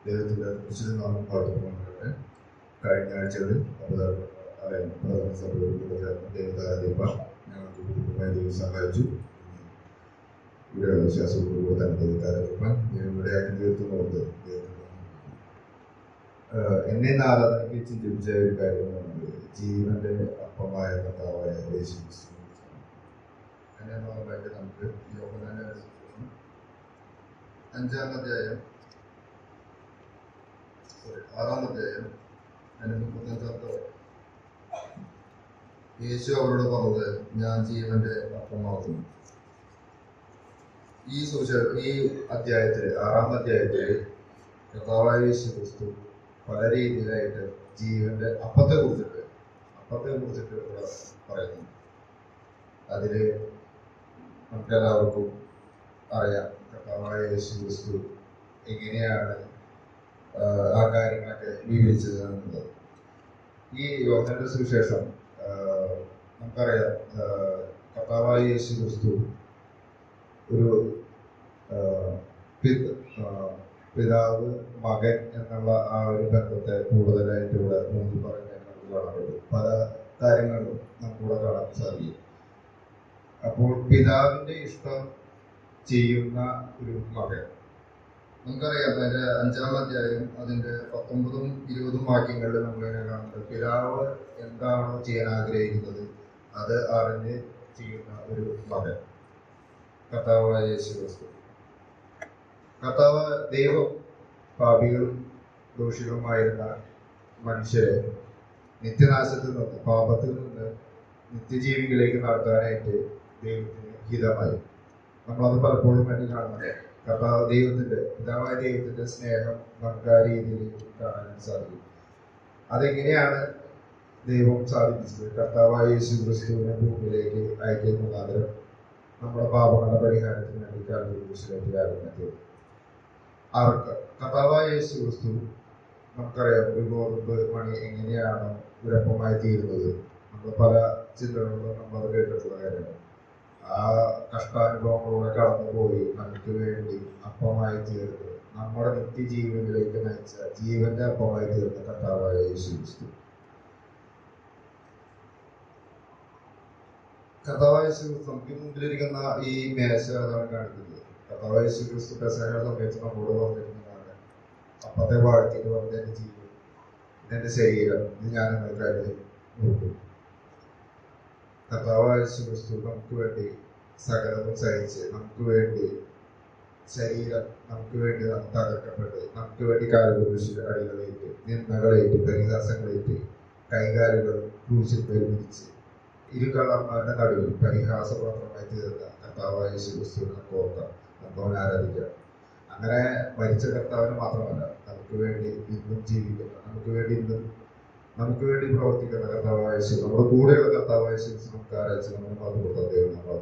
ദൈവത്തിൻ്റെ വിശുദ്ധ നാമം പാർത്തുകൊണ്ടിട്ട് കഴിഞ്ഞ ആഴ്ചകളിൽ പ്രധാന സഭയോട് ചേർന്ന് ദൈവതാരാധിപ്പാൻ ഞങ്ങൾക്ക് കുടുംബമായി ദൈവം സഹായിച്ചു. ഇവിടെ വിശ്വാസത്തോടുകൂടെ തന്നെ ദൈവതാരാധിപ്പാൻ ദൈവം ഇവിടെയാക്കി തീർത്തുകൊണ്ട് എന്നെ ആരാധനയ്ക്ക് ചിന്തിപ്പിച്ച ഒരു കാര്യമാണ് ജീവന്റെ അപ്പമായ കർത്താവായ യേശു ക്രിസ്തു. എന്നെ നോക്കുമ്പോഴേക്ക് നമുക്ക് യോഹന്നാന്റെ സുവിശേഷം 6-ാം അധ്യായം അതിന് 35 യേശു അവരോട് പറഞ്ഞത്, ഞാൻ ജീവന്റെ അപ്പമാകുന്നു. ഈ അധ്യായത്തിൽ 6-ാം അധ്യായത്തിൽ കർത്താവായ യേശു ക്രിസ്തു പല രീതിയിലായിട്ട് ജീവന്റെ അപ്പത്തെ കുറിച്ചിട്ട് ഇവിടെ പറയുന്നു. അതില് നമുക്കെല്ലാവർക്കും അറിയാം കർത്താവായ യേശു ക്രിസ്തു എങ്ങനെയാണ് ആ കാര്യങ്ങളൊക്കെ വിവരിച്ചത് എന്നുള്ളത്. ഈ യോഹന്നാന്റെ സുവിശേഷം നമുക്കറിയാം, കർത്താവായ യേശു ക്രിസ്തു ഒരു പിതാവ് മകൻ എന്നുള്ള ആ ഒരു ബന്ധത്തെ കൂടുതലായിട്ട് ഇവിടെ മുമ്പ് പറയാൻ നമുക്ക് കാണപ്പെടും. പല കാര്യങ്ങളും നമുക്കിവിടെ കാണാൻ സാധിക്കും. അപ്പോൾ പിതാവിന്റെ ഇഷ്ടം ചെയ്യുന്ന ഒരു മകൻ, നമുക്കറിയാം അതിന്റെ 5-ാം അധ്യായം അതിന്റെ 19-ഉം 20-ഉം വാക്യങ്ങളിൽ നമ്മളിങ്ങനെ കാണുന്നത് പിതാവ് എന്താണോ ചെയ്യാൻ ആഗ്രഹിക്കുന്നത് അത് അറിഞ്ഞ് ചെയ്യുന്ന ഒരു മകൻ കർത്താവായ യേശു ക്രിസ്തു. കർത്താവ് ദൈവം പാപികളും ദോഷികളുമായിരുന്ന മനുഷ്യരെ നിത്യനാശത്തിൽ നിന്ന്, പാപത്തിൽ നിന്ന് നിത്യജീവികളിലേക്ക് നടത്താനായിട്ട് ദൈവത്തിന് ഹിതമായി. നമ്മളത് പലപ്പോഴും വേണ്ടി കാണുന്നത് കർത്താവ് പിതാവായ ദൈവത്തിന്റെ സ്നേഹം നമുക്ക് ആ രീതിയിൽ കാണാൻ സാധിക്കും. അതെങ്ങനെയാണ് ദൈവം സാധിപ്പിച്ചത്? കർത്താവായ യേശു ക്രിസ്തുവിനെ ഭൂമിയിലേക്ക് അയക്കുന്ന മുഖാന്തരം നമ്മുടെ പാപങ്ങളുടെ പരിഹാരത്തിന് വേണ്ടി കാൽവരിയിലേക്ക് കർത്താവായ യേശു ക്രിസ്തു, നമുക്കറിയാം ഒരു ഗോതമ്പ് മണി എങ്ങനെയാണ് ഒരപ്പമായി തീരുന്നത്. നമ്മൾ പല ചിന്തകളിലും നമ്മളത് കേട്ടിട്ടുള്ള കാര്യമാണ്. ആ കഷ്ടാനുഭവങ്ങളൂടെ കടന്നുപോയി നമുക്ക് വേണ്ടി അപ്പമായി തീർന്ന് നമ്മുടെ നിത്യജീവനിലേക്ക് നയിച്ച ജീവന്റെ അപ്പമായി തീർന്ന കർത്താവായ യേശു ക്രിസ്തു. കർത്താവായ യേശു ക്രിസ്തു നമുക്ക് മുമ്പിലിരിക്കുന്ന ഈ മേശ അതാണ് കാണിക്കുന്നത്. കർത്താവായ യേശു ക്രിസ്തു പെസഹ സമയത്ത് നമ്മോട് പറഞ്ഞിരുന്നതാണ്, അപ്പത്തെ വാഴ്ത്തിയിട്ട് പറഞ്ഞ എന്റെ ജീവൻ, ഇതെന്റെ ശരീരം, ഇത് ഞാൻ നിങ്ങൾക്കായിട്ട് നോക്കും. കർത്താവായ യേശു ക്രിസ്തു നമുക്ക് വേണ്ടി സകലവും സഹിച്ച് നമുക്ക് വേണ്ടി ശരീരം നമുക്ക് വേണ്ടി തകർക്കപ്പെട്ട് നമുക്ക് വേണ്ടി കാൽവരിയുടെ അടികളേറ്റ്, നിന്ദകളേറ്റ്, പരിഹാസങ്ങളേറ്റ്, കൈകാലുകൾ ക്രൂശിൽ പരിമിതിച്ച് ഇരുകള്ളന്മാരുടെ നടുവിൽ പരിഹാസപാത്രമായി തീർന്ന കർത്താവായ യേശു ക്രിസ്തുവിനെ നമുക്ക് ഓർക്കാം, നമുക്ക് അവനെ ആരാധിക്കാം. അങ്ങനെ മരിച്ച കർത്താവിന് മാത്രമല്ല, നമുക്ക് വേണ്ടി ഇന്നും ജീവിക്കുന്ന, നമുക്ക് വേണ്ടി പ്രവർത്തിക്കുന്ന കർത്താവായ യേശു, നമ്മുടെ കൂടെയുള്ള കർത്താവായ യേശു നമുക്ക് ആരാധിച്ച് നമ്മൾ മാത്രം ദൈവം നമ്മൾ